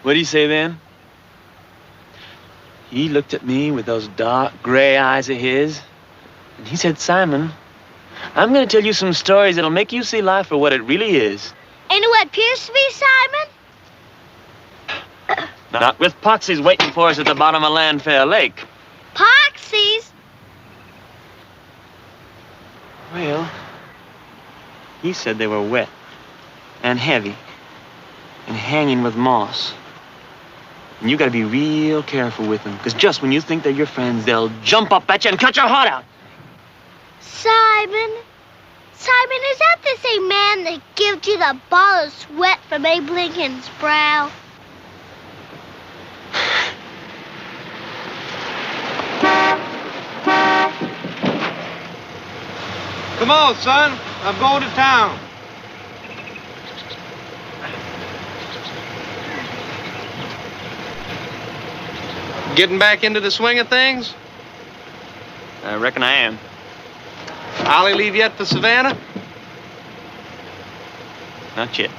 What'd he say then? He looked at me with those dark gray eyes of his, and he said, Simon, I'm gonna tell you some stories that'll make you see life for what it really is. Ain't it what appears to be, Simon? Not with Poxies waiting for us at the bottom of Landfair Lake. Poxies? Well, he said they were wet and heavy and hanging with moss. And you gotta be real careful with them, because just when you think they're your friends, they'll jump up at you and cut your heart out. Simon? Simon, is that the same man that gives you the ball of sweat from Abe Lincoln's brow? Come on, son. I'm going to town. Getting back into the swing of things? I reckon I am. Ollie leave yet for Savannah? Not yet.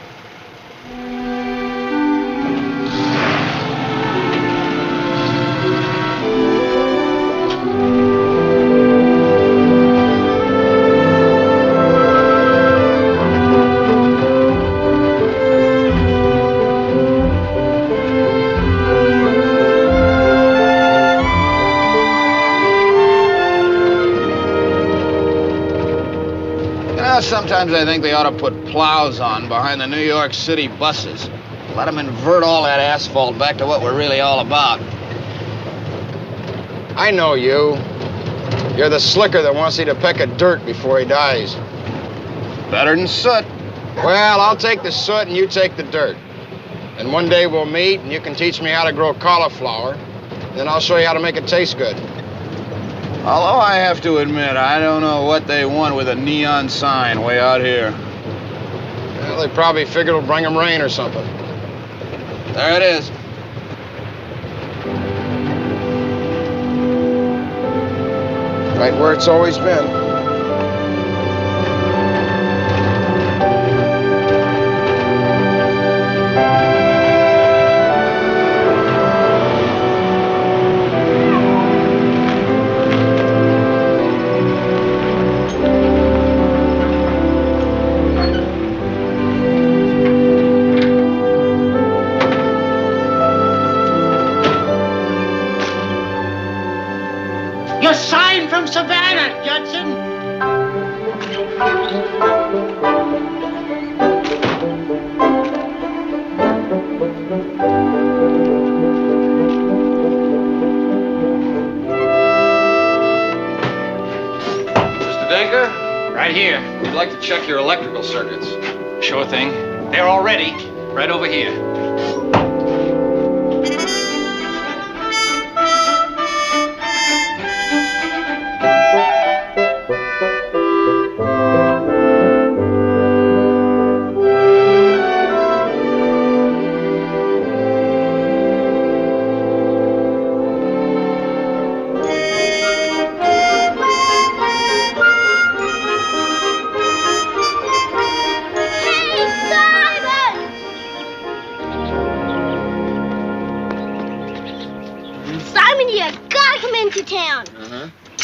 Sometimes I think they ought to put plows on behind the New York City buses. Let them invert all that asphalt back to what we're really all about. I know you. You're the slicker that wants you to peck of dirt before he dies. Better than soot. Well, I'll take the soot and you take the dirt. And one day we'll meet and you can teach me how to grow cauliflower. Then I'll show you how to make it taste good. Although I have to admit, I don't know what they want with a neon sign way out here. Well, they probably figured it'll bring them rain or something. There it is. Right where it's always been. Your sign from Savannah, Judson. Mr. Denker? Right here. We'd like to check your electrical circuits. Sure thing. They're all ready. Right over here.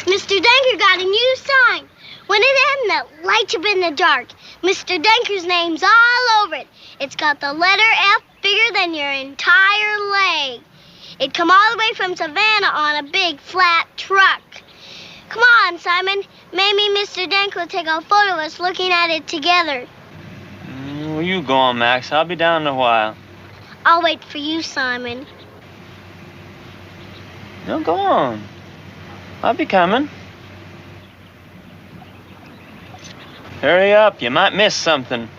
Mr. Denker got a new sign. When it ends, it lights up in the dark. Mr. Denker's name's all over it. It's got the letter F bigger than your entire leg. It come all the way from Savannah on a big flat truck. Come on, Simon. Maybe Mr. Denker will take a photo of us looking at it together. Where you going, Max? I'll be down in a while. I'll wait for you, Simon. No, go on. I'll be coming. Hurry up, you might miss something.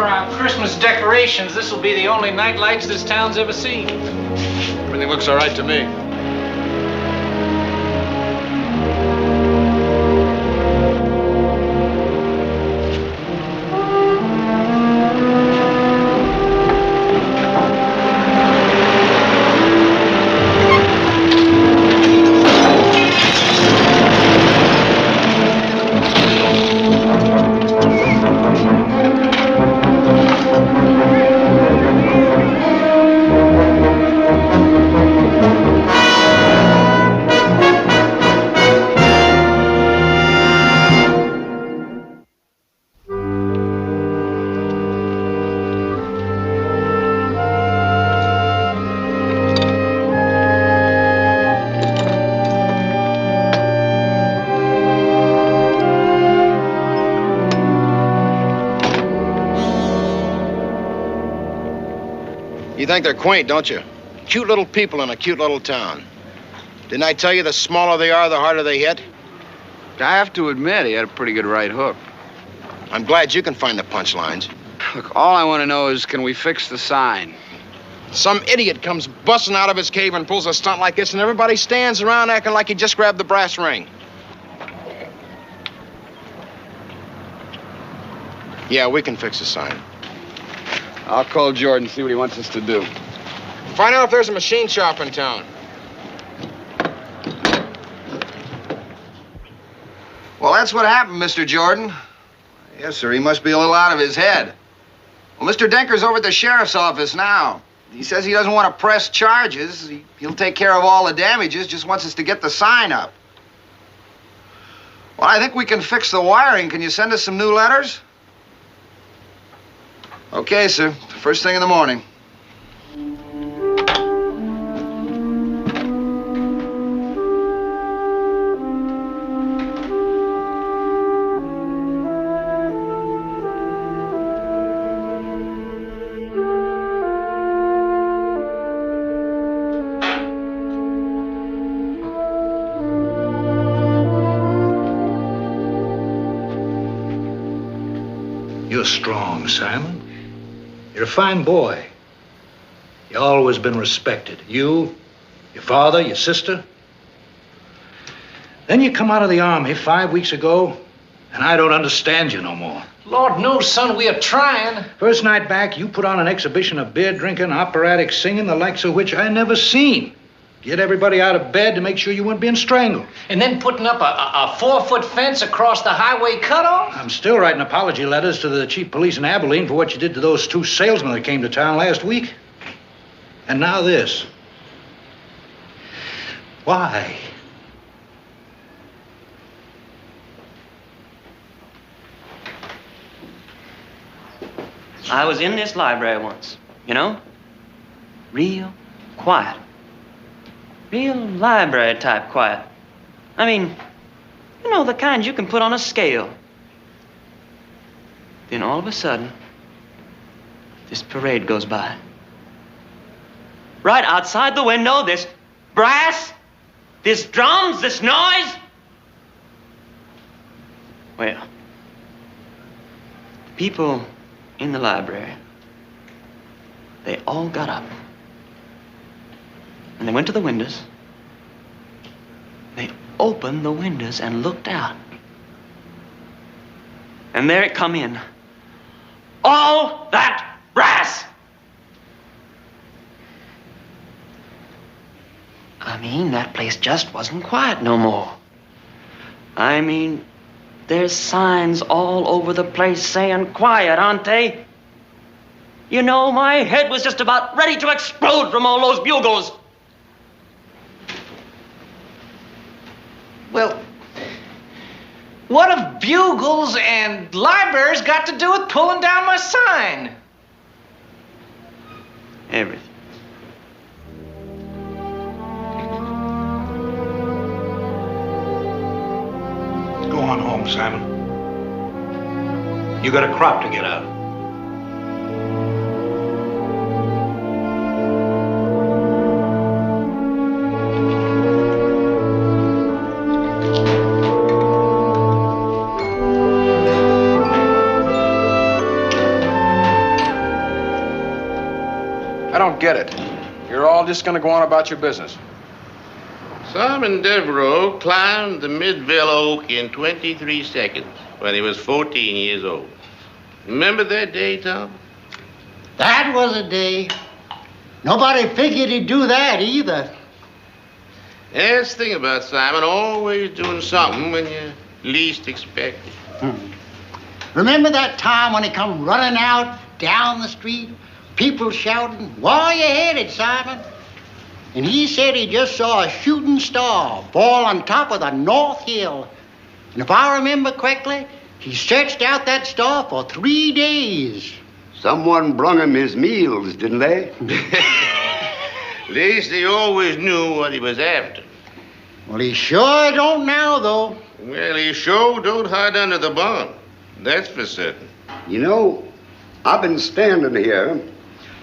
our Christmas decorations, this will be the only night lights this town's ever seen. Everything looks all right to me. You think they're quaint, don't you? Cute little people in a cute little town. Didn't I tell you the smaller they are, the harder they hit? I have to admit, he had a pretty good right hook. I'm glad you can find the punchlines. Look, all I want to know is, can we fix the sign? Some idiot comes busting out of his cave and pulls a stunt like this, and everybody stands around acting like he just grabbed the brass ring. Yeah, we can fix the sign. I'll call Jordan, see what he wants us to do. Find out if there's a machine shop in town. Well, that's what happened, Mr. Jordan. Yes, sir, he must be a little out of his head. Well, Mr. Denker's over at the sheriff's office now. He says he doesn't want to press charges. He'll take care of all the damages, just wants us to get the sign up. Well, I think we can fix the wiring. Can you send us some new letters? Okay, sir. First thing in the morning. You're strong, Simon. You're a fine boy. You've always been respected. You, your father, your sister. Then you come out of the army 5 weeks ago, and I don't understand you no more. Lord knows, son, we are trying. First night back, you put on an exhibition of beer drinking, operatic singing, the likes of which I never seen. Get everybody out of bed to make sure you weren't being strangled. And then putting up a 4-foot fence across the highway cutoff? I'm still writing apology letters to the chief of police in Abilene for what you did to those 2 salesmen that came to town last week. And now this. Why? I was in this library once, you know? Real quiet. Real library type quiet. I mean, you know, the kind you can put on a scale. Then all of a sudden, this parade goes by. Right outside the window, this brass, this drums, this noise. Well, the people in the library, they all got up. And they went to the windows. They opened the windows and looked out. And there it come in. All that brass! I mean, that place just wasn't quiet no more. I mean, there's signs all over the place saying quiet, aren't they? You know, my head was just about ready to explode from all those bugles. Well, what have bugles and libraries got to do with pulling down my sign? Everything. Go on home, Simon. You got a crop to get out. I don't get it. You're all just gonna go on about your business. Simon Devereaux climbed the Midville Oak in 23 seconds when he was 14 years old. Remember that day, Tom? That was a day. Nobody figured he'd do that either. That's the thing about Simon, always doing something when you least expect it. Remember that time when he come running out down the street, people shouting, "Where you headed, Simon?" And he said he just saw a shooting star fall on top of the North Hill. And if I remember correctly, he searched out that star for 3 days. Someone brung him his meals, didn't they? At least he always knew what he was after. Well, he sure don't now, though. Well, he sure don't hide under the barn. That's for certain. You know, I've been standing here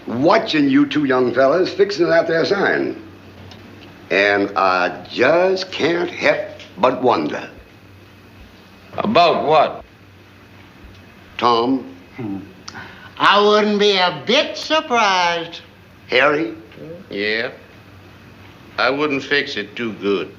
watching you two young fellas fixing out their sign. And I just can't help but wonder. About what? Tom, I wouldn't be a bit surprised. Harry, Yeah. I wouldn't fix it too good.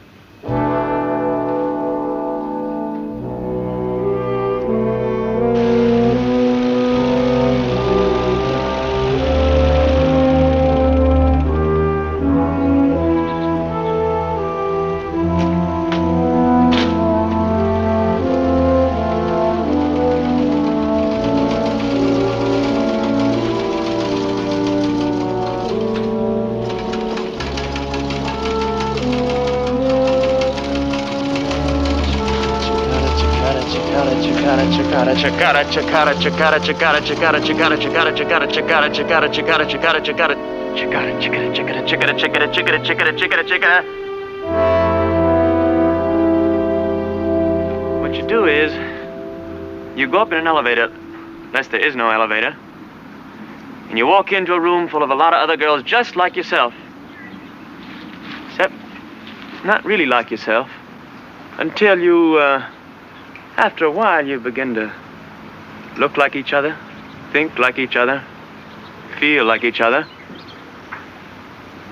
What you do is, you go up in an elevator, unless there is no elevator, and you walk into a room full of a lot of other girls just like yourself. Except, not really like yourself, until you, after a while, you begin to look like each other, think like each other, feel like each other.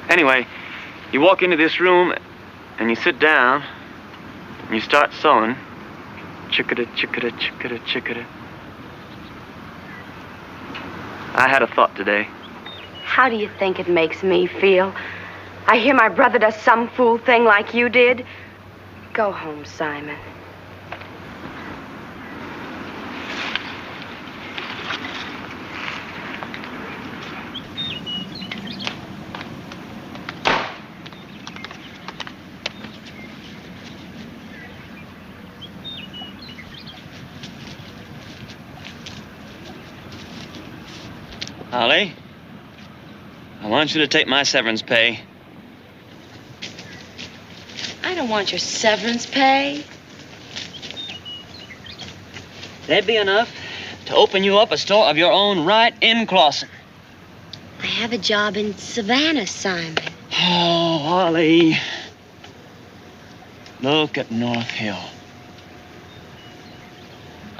Anyway, you walk into this room and you sit down and you start sewing. Chickada, chickada, chickada, chickada. I had a thought today. How do you think it makes me feel? I hear my brother does some fool thing like you did. Go home, Simon. Holly, I want you to take my severance pay. I don't want your severance pay. That'd be enough to open you up a store of your own right in Clawson. I have a job in Savannah, Simon. Oh, Holly. Look at North Hill.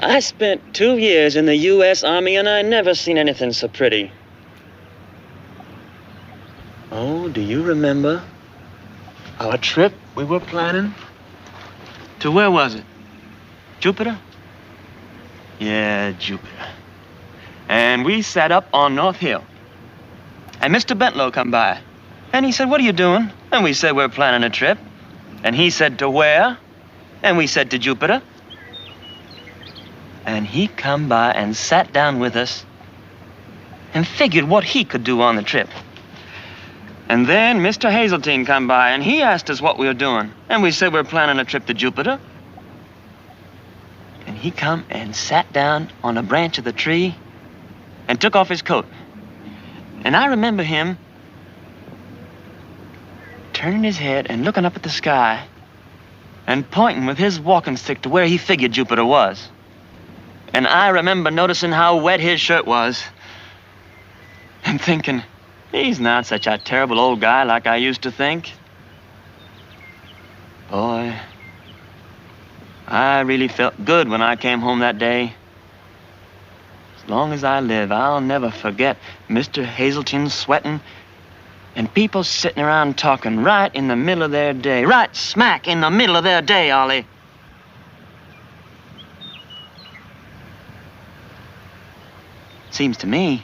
I spent 2 years in the U.S. Army, and I never seen anything so pretty. Oh, do you remember our trip we were planning? To where was it? Jupiter? Yeah, Jupiter. And we sat up on North Hill. And Mr. Bentlow come by. And he said, "What are you doing?" And we said, "We're planning a trip." And he said, "To where?" And we said, "To Jupiter." And he come by and sat down with us and figured what he could do on the trip. And then Mr. Hazeltine come by and he asked us what we were doing. And we said, "We're planning a trip to Jupiter." And he come and sat down on a branch of the tree and took off his coat. And I remember him turning his head and looking up at the sky and pointing with his walking stick to where he figured Jupiter was. And I remember noticing how wet his shirt was and thinking, he's not such a terrible old guy like I used to think. Boy, I really felt good when I came home that day. As long as I live, I'll never forget Mr. Hazelton sweating and people sitting around talking right in the middle of their day. Right smack in the middle of their day, Ollie. Seems to me,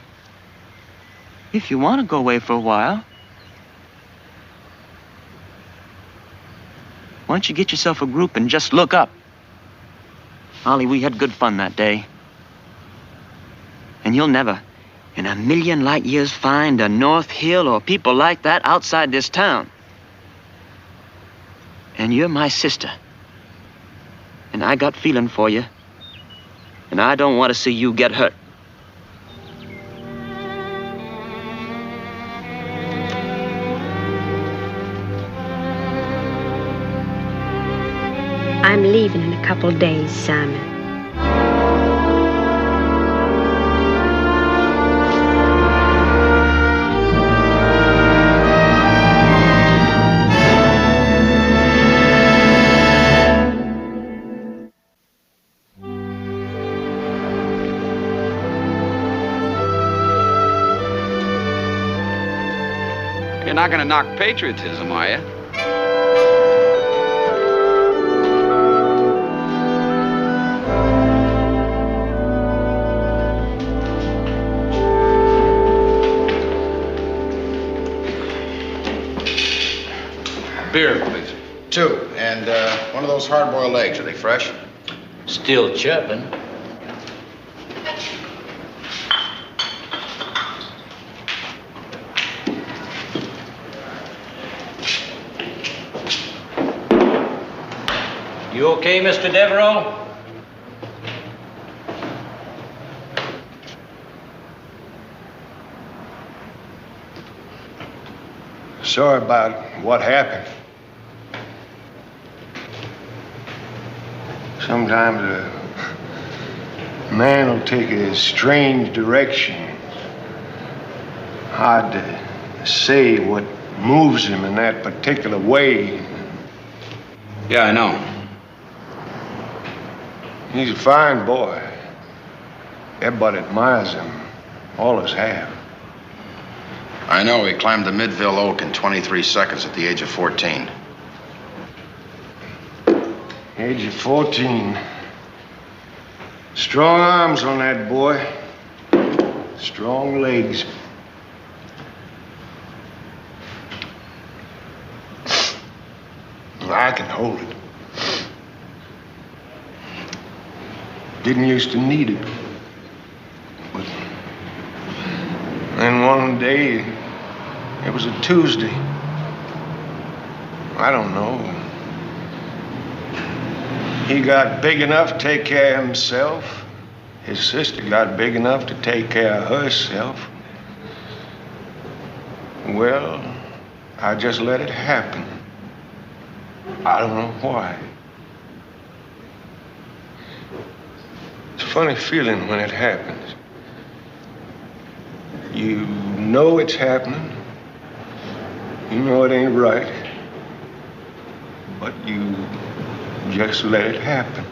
if you want to go away for a while, why don't you get yourself a group and just look up? Ollie, we had good fun that day. And you'll never, in a million light years, find a North Hill or people like that outside this town. And you're my sister. And I got feeling for you. And I don't want to see you get hurt. I'm leaving in a couple days, Simon. You're not going to knock patriotism, are you? Beer, please. 2, and one of those hard-boiled eggs. Are they fresh? Still chirping. You okay, Mr. Devereaux? Sorry about what happened. Sometimes a man will take a strange direction. Hard to say what moves him in that particular way. Yeah, I know. He's a fine boy. Everybody admires him. Always have. I know. He climbed the Midville Oak in 23 seconds at the age of 14. Age of 14. Strong arms on that boy. Strong legs. I can hold it. Didn't used to need it. But then one day, it was a Tuesday. I don't know. He got big enough to take care of himself. His sister got big enough to take care of herself. Well, I just let it happen. I don't know why. It's a funny feeling when it happens. You know it's happening. You know it ain't right. But you just let it happen.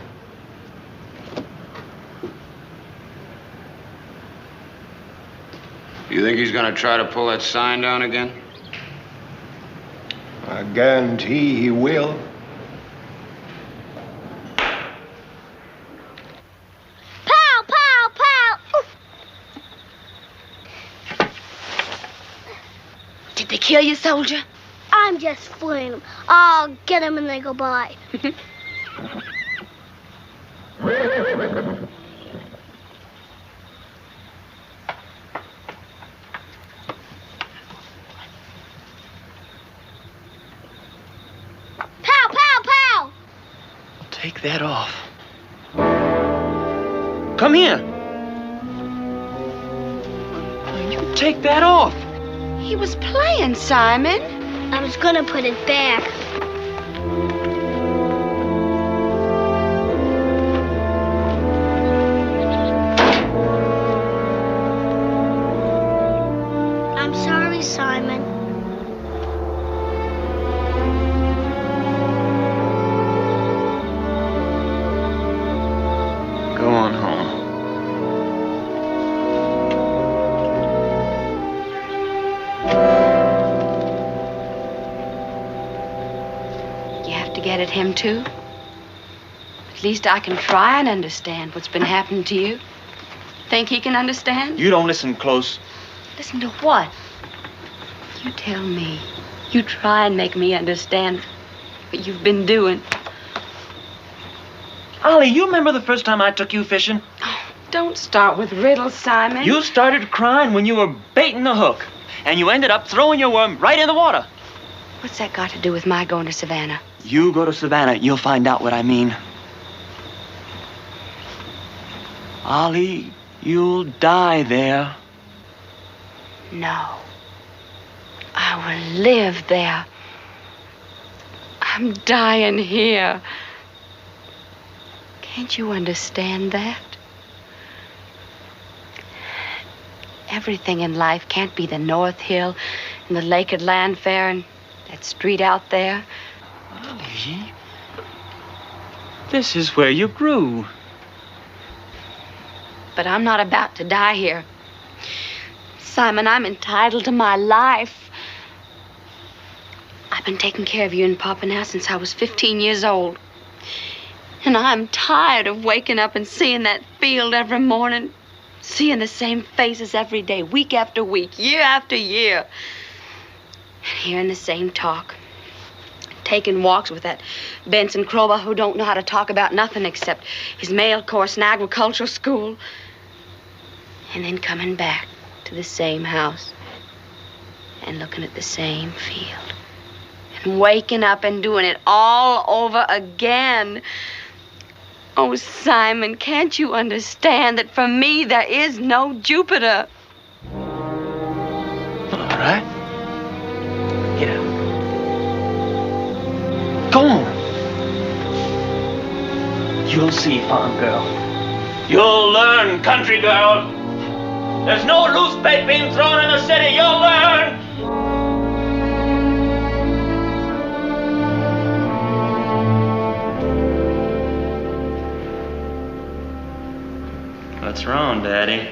You think he's gonna try to pull that sign down again? I guarantee he will. Pow, pow, pow! Ooh. Did they kill you, soldier? I'm just fooling them. I'll get them when they go by. Pow, pow, pow! Take that off. Come here. You take that off. He was playing, Simon. I was gonna put it back. I'm sorry, Simon. Go on home. get at him, too? At least I can try and understand what's been happening to you. Think he can understand? You don't listen close. Listen to what? You tell me. You try and make me understand what you've been doing. Ollie, you remember the first time I took you fishing? Oh, don't start with riddles, Simon. You started crying when you were baiting the hook, and you ended up throwing your worm right in the water. What's that got to do with my going to Savannah? You go to Savannah, you'll find out what I mean. Ollie, you'll die there. No. I will live there. I'm dying here. Can't you understand that? Everything in life can't be the North Hill and the lake at Landfair and that street out there. Ollie, this is where you grew. But I'm not about to die here. Simon, I'm entitled to my life. I've been taking care of you and Papa now since I was 15 years old. And I'm tired of waking up and seeing that field every morning, seeing the same faces every day, week after week, year after year, and hearing the same talk. Taking walks with that Benson Crowbar who don't know how to talk about nothing except his mail course in agricultural school. And then coming back to the same house and looking at the same field and waking up and doing it all over again. Oh, Simon, can't you understand that for me there is no Jupiter? All right. Get out. Go on. You'll see, farm girl. You'll learn, country girl. There's no loose bait being thrown in the city. You'll learn. What's wrong, Daddy?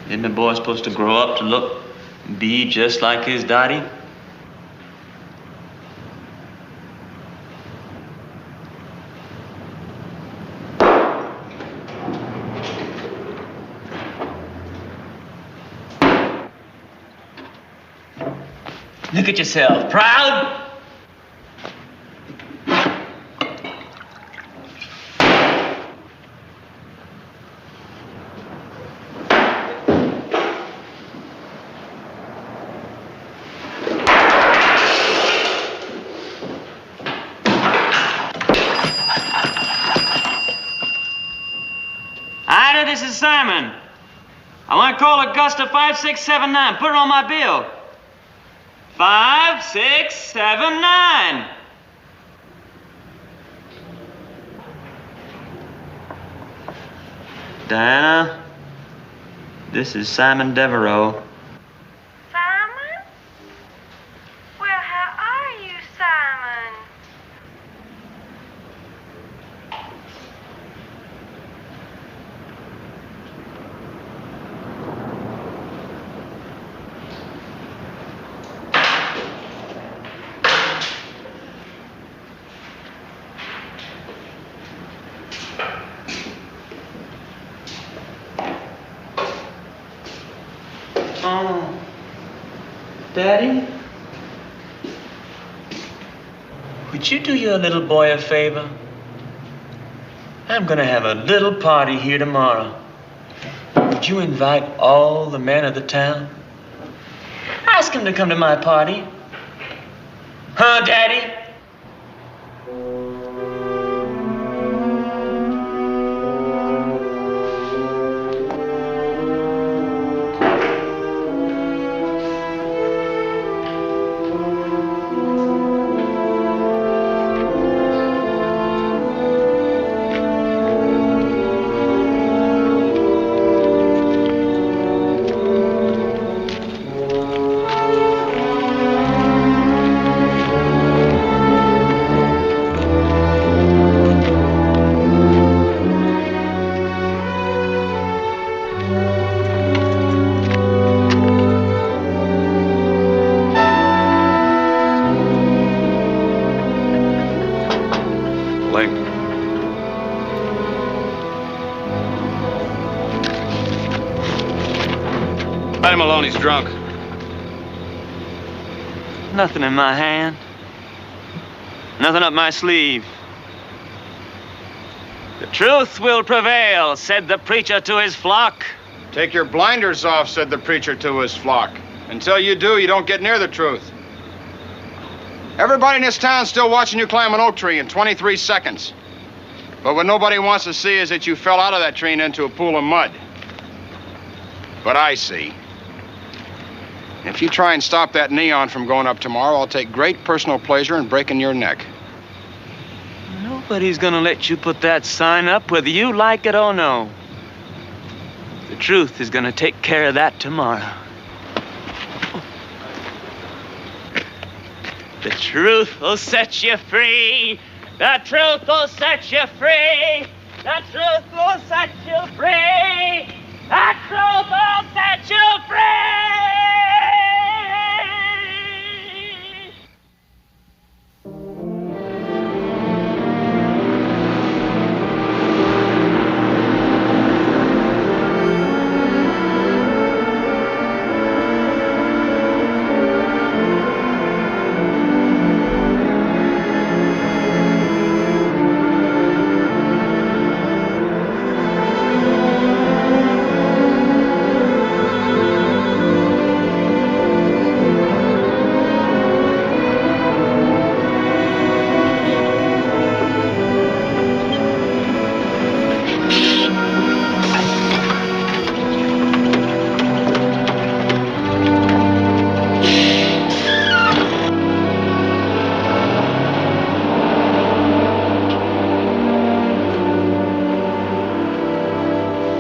Isn't the boy supposed to grow up to look and be just like his daddy? Look at yourself. Proud? Ida, this is Simon. I want to call Augusta 5679. Put it on my bill. 5679. Diana, this is Simon Devereaux. Simon? Well, how are you, Simon? Oh, Daddy? Would you do your little boy a favor? I'm gonna have a little party here tomorrow. Would you invite all the men of the town? Ask them to come to my party. Huh, Daddy? Let him alone, he's drunk. Nothing in my hand. Nothing up my sleeve. The truth will prevail, said the preacher to his flock. Take your blinders off, said the preacher to his flock. Until you do, you don't get near the truth. Everybody in this town's still watching you climb an oak tree in 23 seconds. But what nobody wants to see is that you fell out of that tree and into a pool of mud. But I see. If you try and stop that neon from going up tomorrow, I'll take great personal pleasure in breaking your neck. Nobody's gonna let you put that sign up, whether you like it or no. The truth is gonna take care of that tomorrow. The truth will set you free. The truth will set you free. The truth will set you free. The truth will set you free.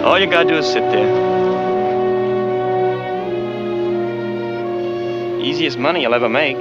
All you gotta do is sit there. Easiest money you'll ever make.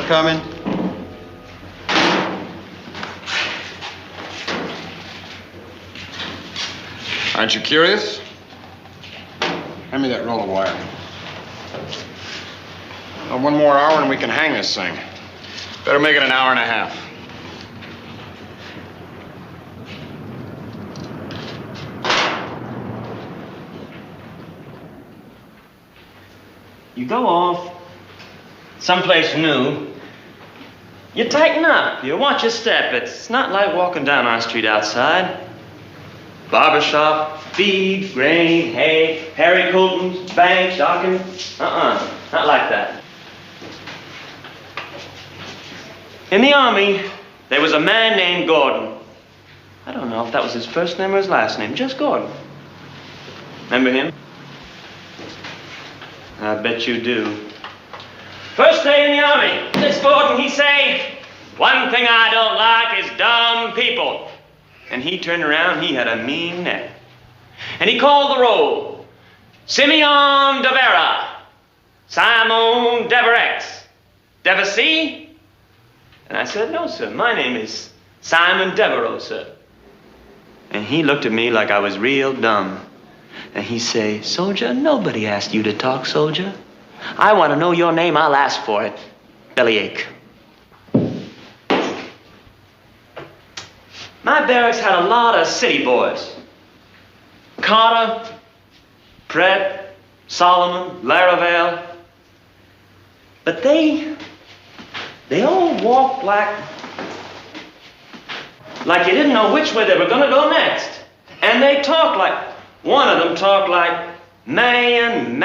Coming. Aren't you curious? Hand me that roll of wire. Well, one more hour and we can hang this thing. Better make it an hour and a half. You go off someplace new. You tighten up. You watch your step. It's not like walking down our street outside. Barbershop, feed, grain, hay, Harry Coulton's, bank, docking. Not like that. In the Army, there was a man named Gordon. I don't know if that was his first name or his last name, just Gordon. Remember him? I bet you do. First day in the Army, this Gordon, he say, one thing I don't like is dumb people. And he turned around, he had a mean neck. And he called the roll. Simeon Devereaux, Simon Devereaux, Devereaux, And I said, no, sir, my name is Simon Devereaux, sir. And he looked at me like I was real dumb. And he say, soldier, nobody asked you to talk, soldier. I want to know your name, I'll ask for it. Bellyache. My barracks had a lot of city boys. Carter, Pratt, Solomon, Laravel. But they all walked like you didn't know which way they were going to go next. And they talked like, one of them talked like, man,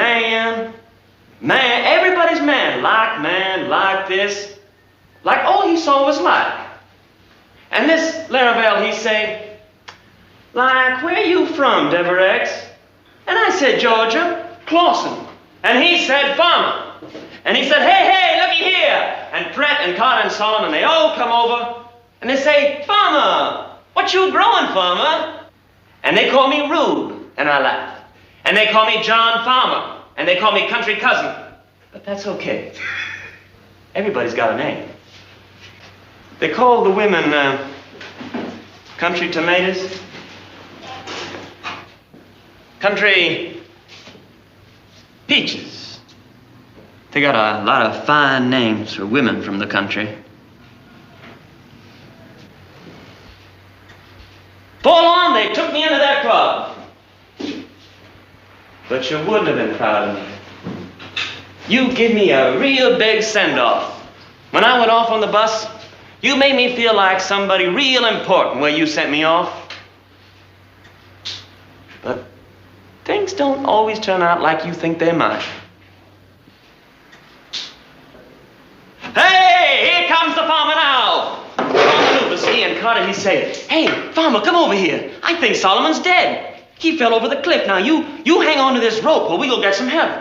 everybody's man, like this. Like all he saw was like. And this Laravel, he say, like, where you from, Devereaux? And I said, Georgia, Clawson. And he said, farmer. And he said, hey, looky here. And Pratt and Carter and Solomon, they all come over. And they say, farmer, what you growing, farmer? And they call me Rude. And I laugh. And they call me John Farmer. And they call me country cousin. But that's okay. Everybody's got a name. They call the women country tomatoes, country peaches. They got a lot of fine names for women from the country. Fall on, they took me into their club. But you wouldn't have been proud of me. You give me a real big send-off. When I went off on the bus, you made me feel like somebody real important where you sent me off. But things don't always turn out like you think they might. Hey, here comes the farmer now. See, and Carter, he say, hey, farmer, come over here. I think Solomon's dead. He fell over the cliff. Now, you hang on to this rope or we go get some help.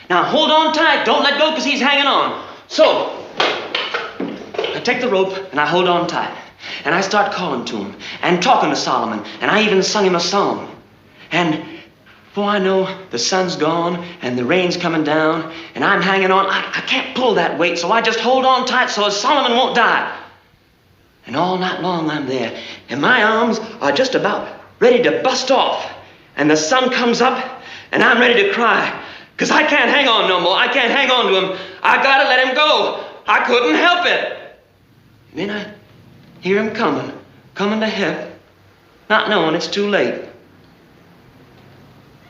Now, hold on tight. Don't let go because he's hanging on. So, I take the rope and I hold on tight. And I start calling to him and talking to Solomon. And I even sung him a song. And before I know, the sun's gone and the rain's coming down. And I'm hanging on. I can't pull that weight, so I just hold on tight so Solomon won't die. And all night long I'm there. And my arms are just about ready to bust off. And the sun comes up and I'm ready to cry. Because I can't hang on no more. I can't hang on to him. I gotta let him go. I couldn't help it. And then I hear him coming to help, not knowing it's too late.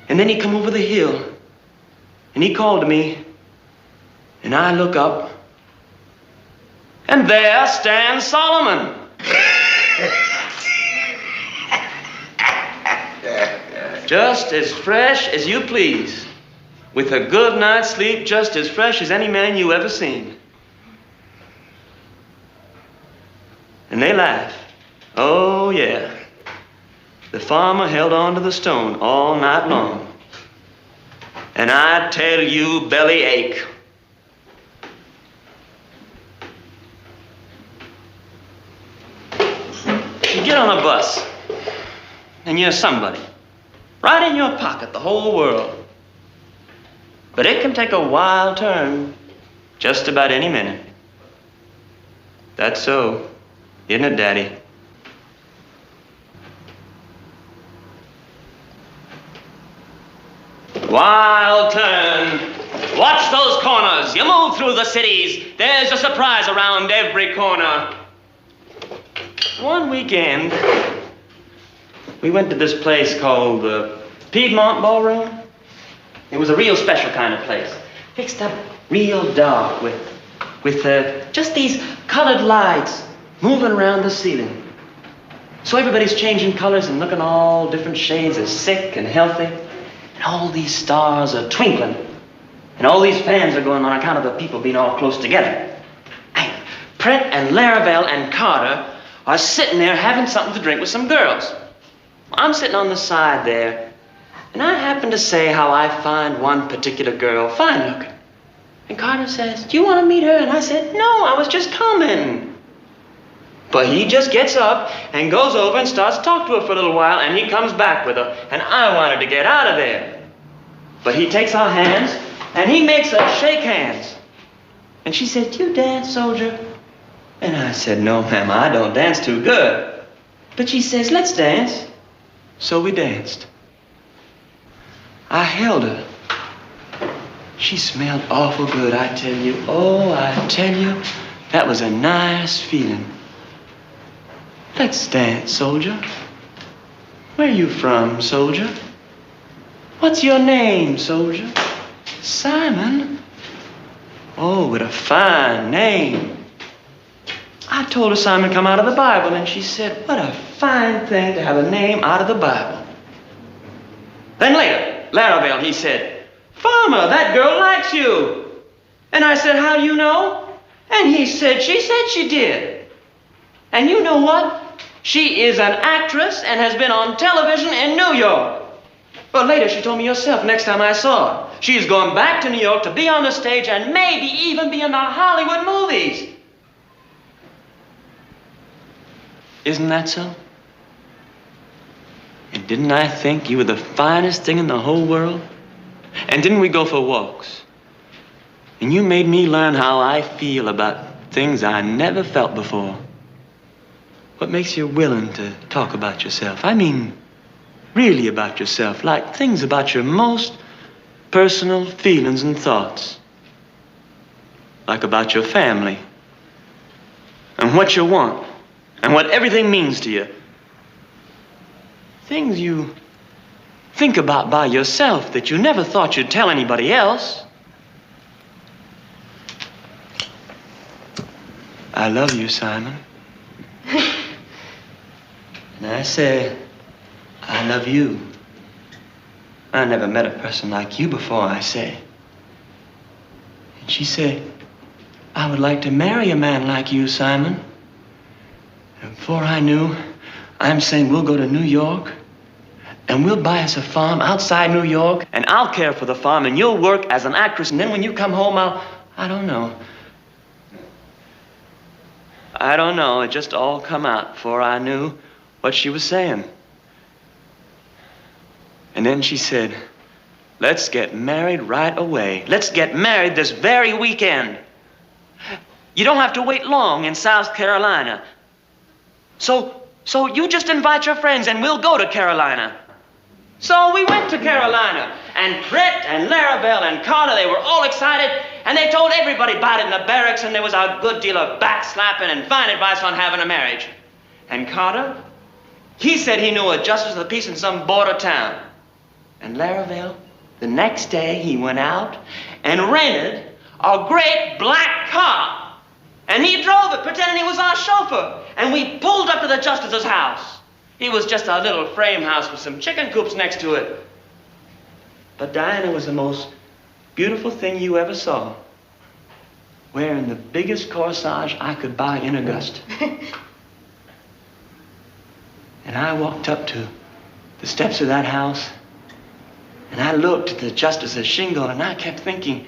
And then he come over the hill, and he called to me, and I look up, and there stands Solomon. Just as fresh as you please, with a good night's sleep just as fresh as any man you ever seen. And they laughed. Oh, yeah. The farmer held on to the stone all night long. And I tell you, belly ache. You get on a bus, and you're somebody. Right in your pocket, the whole world. But it can take a wild turn just about any minute. That's so, isn't it, Daddy? Wild turn. Watch those corners. You move through the cities. There's a surprise around every corner. One weekend, we went to this place called the Piedmont Ballroom. It was a real special kind of place. Fixed up real dark with just these colored lights moving around the ceiling. So everybody's changing colors and looking all different shades of sick and healthy. And all these stars are twinkling. And all these fans are going on account of the people being all close together. And Brent and Laravel and Carter are sitting there having something to drink with some girls. I'm sitting on the side there, and I happen to say how I find one particular girl fine looking. And Carter says, do you want to meet her? And I said, no, I was just coming. But he just gets up and goes over and starts to talk to her for a little while, and he comes back with her, and I wanted to get out of there. But he takes our hands, and he makes us shake hands. And she said, you dance, soldier? And I said, no, ma'am, I don't dance too good. But she says, let's dance. So we danced. I held her. She smelled awful good, I tell you. Oh, I tell you, that was a nice feeling. Let's dance, soldier. Where you from, soldier? What's your name, soldier? Simon? Oh, what a fine name. I told her Simon come out of the Bible, and she said, what a fine thing to have a name out of the Bible. Then later, Larrabelle, he said, Farmer, that girl likes you. And I said, how do you know? And he said she did. And you know what? She is an actress and has been on television in New York. But later she told me herself next time I saw her. She's going back to New York to be on the stage and maybe even be in the Hollywood movies. Isn't that so? And didn't I think you were the finest thing in the whole world? And didn't we go for walks? And you made me learn how I feel about things I never felt before. What makes you willing to talk about yourself? I mean, really about yourself, like things about your most personal feelings and thoughts. Like about your family, and what you want, and what everything means to you. Things you think about by yourself that you never thought you'd tell anybody else. I love you, Simon. And I say, I love you. I never met a person like you before, I say. And she said, I would like to marry a man like you, Simon. And before I knew, I'm saying we'll go to New York, and we'll buy us a farm outside New York, and I'll care for the farm, and you'll work as an actress, and then when you come home, I don't know. It just all come out before I knew what she was saying. And then she said, let's get married right away. Let's get married this very weekend. You don't have to wait long in South Carolina. So you just invite your friends and we'll go to Carolina. So we went to Carolina, and Brett and Larrabelle and Carter, they were all excited, and they told everybody about it in the barracks, and there was a good deal of backslapping and fine advice on having a marriage. And Carter, he said he knew a justice of the peace in some border town. And Larrabelle, the next day, he went out and rented a great black car. And he drove it, pretending he was our chauffeur. And we pulled up to the justice's house. It was just a little frame house with some chicken coops next to it. But Diana was the most beautiful thing you ever saw. Wearing the biggest corsage I could buy in Augusta. And I walked up to the steps of that house, and I looked at the justice's shingle, and I kept thinking,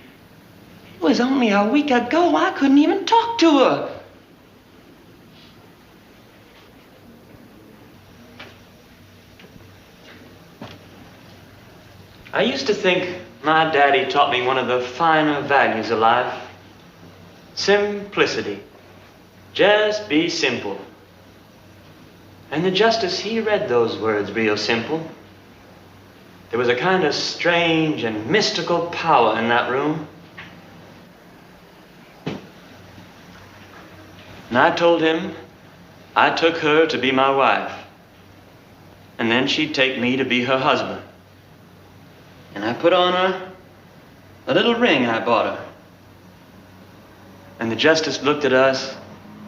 it was only a week ago I couldn't even talk to her. I used to think my daddy taught me one of the finer values of life. Simplicity. Just be simple. And the justice, he read those words real simple. There was a kind of strange and mystical power in that room. And I told him I took her to be my wife. And then she'd take me to be her husband. And I put on her a little ring I bought her. And the justice looked at us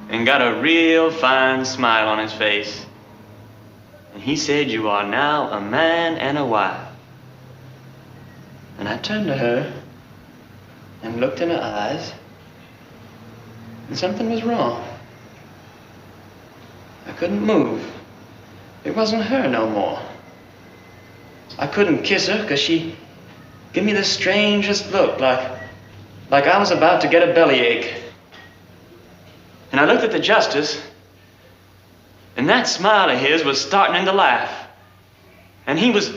and got a real fine smile on his face. And he said, you are now a man and a wife. And I turned to her and looked in her eyes, and something was wrong. I couldn't move. It wasn't her no more. I couldn't kiss her because she gave me the strangest look, like I was about to get a bellyache. And I looked at the justice, and that smile of his was starting to laugh. And he was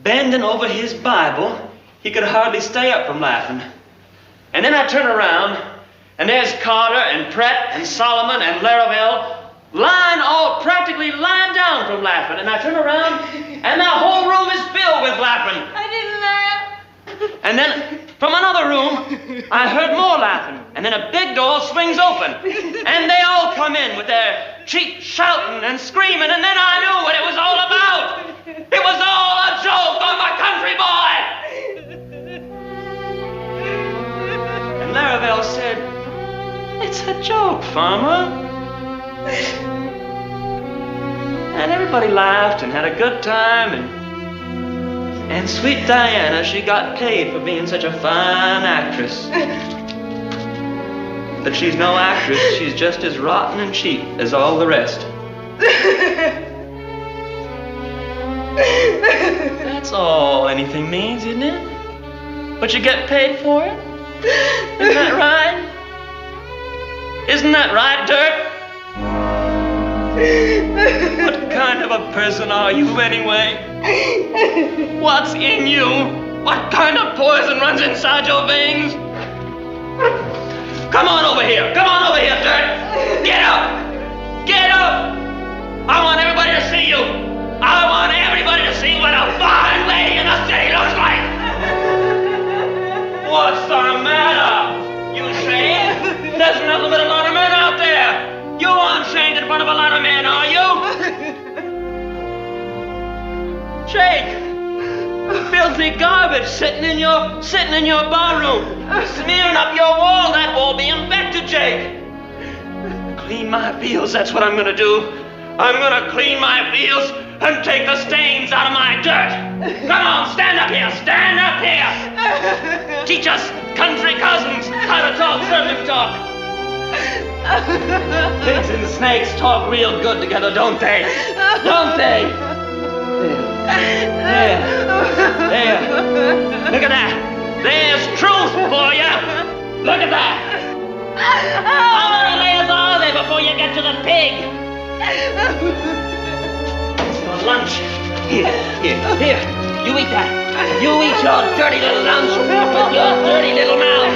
bending over his Bible. He could hardly stay up from laughing. And then I turned around, and there's Carter and Pratt and Solomon and Laravel practically lying down from laughing. And I turn around, and the whole room is filled with laughing. I didn't laugh. And then from another room, I heard more laughing. And then a big door swings open, and they all come in with their cheeks shouting and screaming. And then I knew what it was all about. It was all a joke on my country boy. And Laravel said, "It's a joke, Farmer." And everybody laughed and had a good time, and sweet Diana, she got paid for being such a fine actress. But she's no actress, she's just as rotten and cheap as all the rest. That's all anything means, isn't it? But you get paid for it? Isn't that right? Isn't that right, Dirt? What kind of a person are you, anyway? What's in you? What kind of poison runs inside your veins? Come on over here. Come on over here, Dirt. Get up. Get up. I want everybody to see you. I want everybody to see what a fine lady in the city looks like. What's the matter? You say? There's nothing but a lot of men out there. You aren't chained in front of a lot of men, are you? Jake, filthy garbage sitting in your barroom, smearing up your wall. That wall being infected, Jake. Clean my fields. That's what I'm gonna do. I'm gonna clean my fields and take the stains out of my dirt. Come on, stand up here. Stand up here. Teach us country cousins how to talk servant talk. Pigs and snakes talk real good together, don't they? Don't they? There. Look at that. There's truth for you. Look at that. How many layers are there before you get to the pig? Your lunch. Here. You eat that. You eat your dirty little lunch with your dirty little mouth.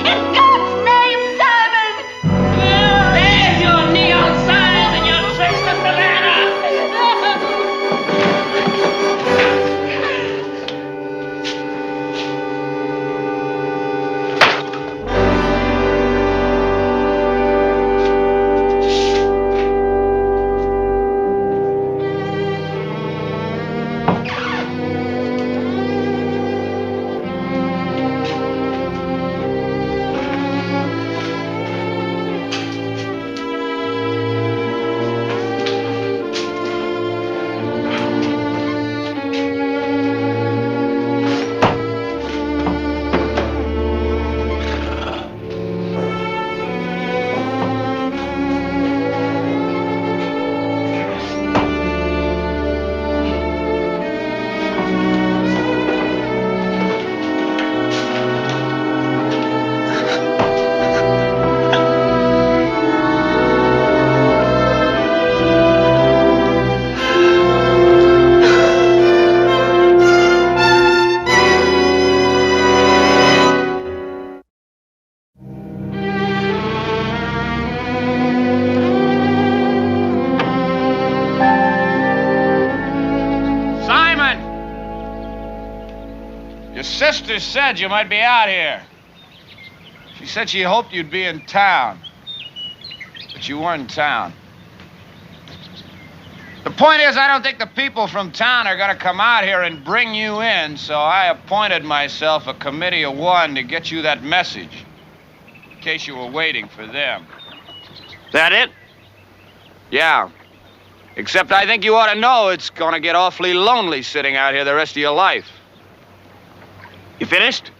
In God's name, Simon! There's your neon signs and your tricks to Savannah! Sister said you might be out here. She said she hoped you'd be in town. But you weren't in town. The point is, I don't think the people from town are going to come out here and bring you in, so I appointed myself a committee of one to get you that message. In case you were waiting for them. That it? Yeah. Except I think you ought to know it's going to get awfully lonely sitting out here the rest of your life. You finished?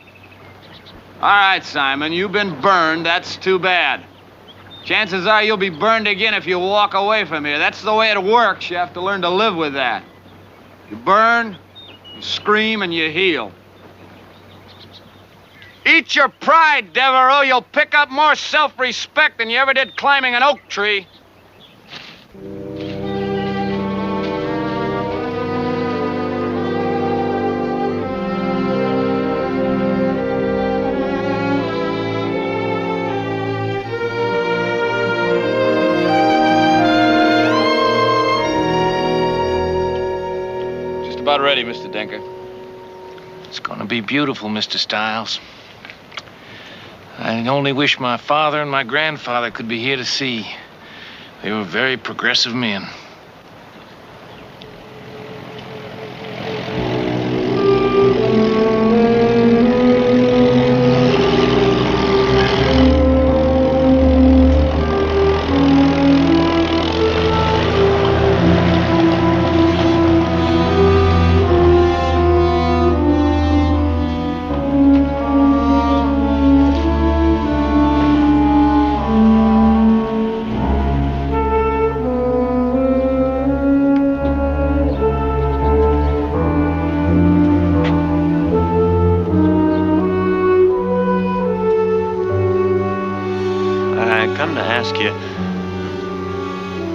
All right, Simon, you've been burned. That's too bad. Chances are you'll be burned again if you walk away from here. That's the way it works. You have to learn to live with that. You burn, you scream, and you heal. Eat your pride, Devereaux. You'll pick up more self-respect than you ever did climbing an oak tree. ready, Mr. Denker. It's gonna be beautiful, Mr. Stiles. I only wish my father and my grandfather could be here to see. They were very progressive men.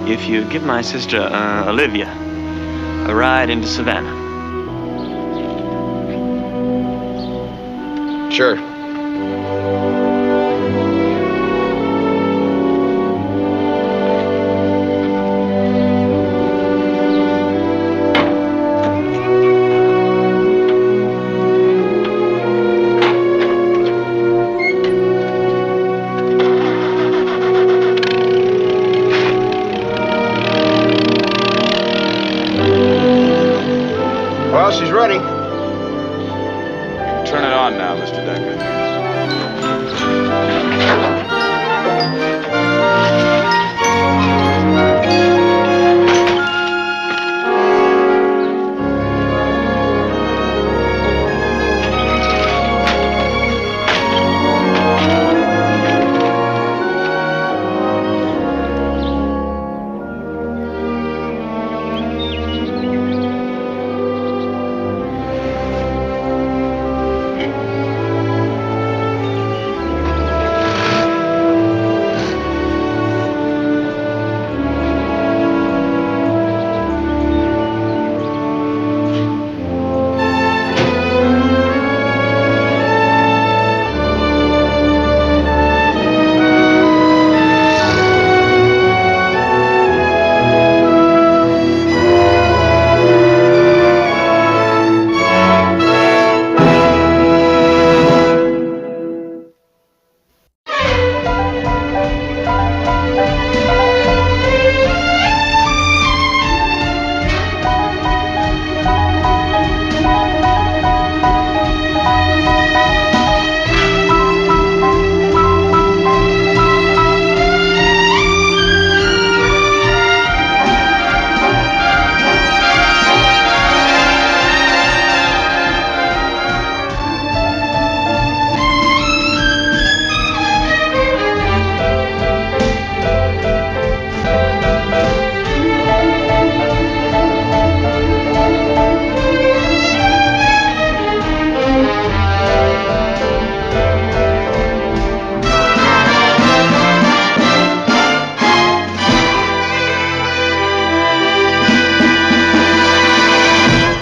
If you give my sister, Olivia, a ride into Savannah. Sure. Well, she's ready. Turn it on now, Mr. Denker.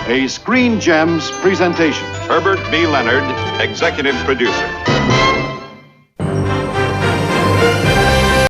A Screen Gems presentation. Herbert B. Leonard, executive producer.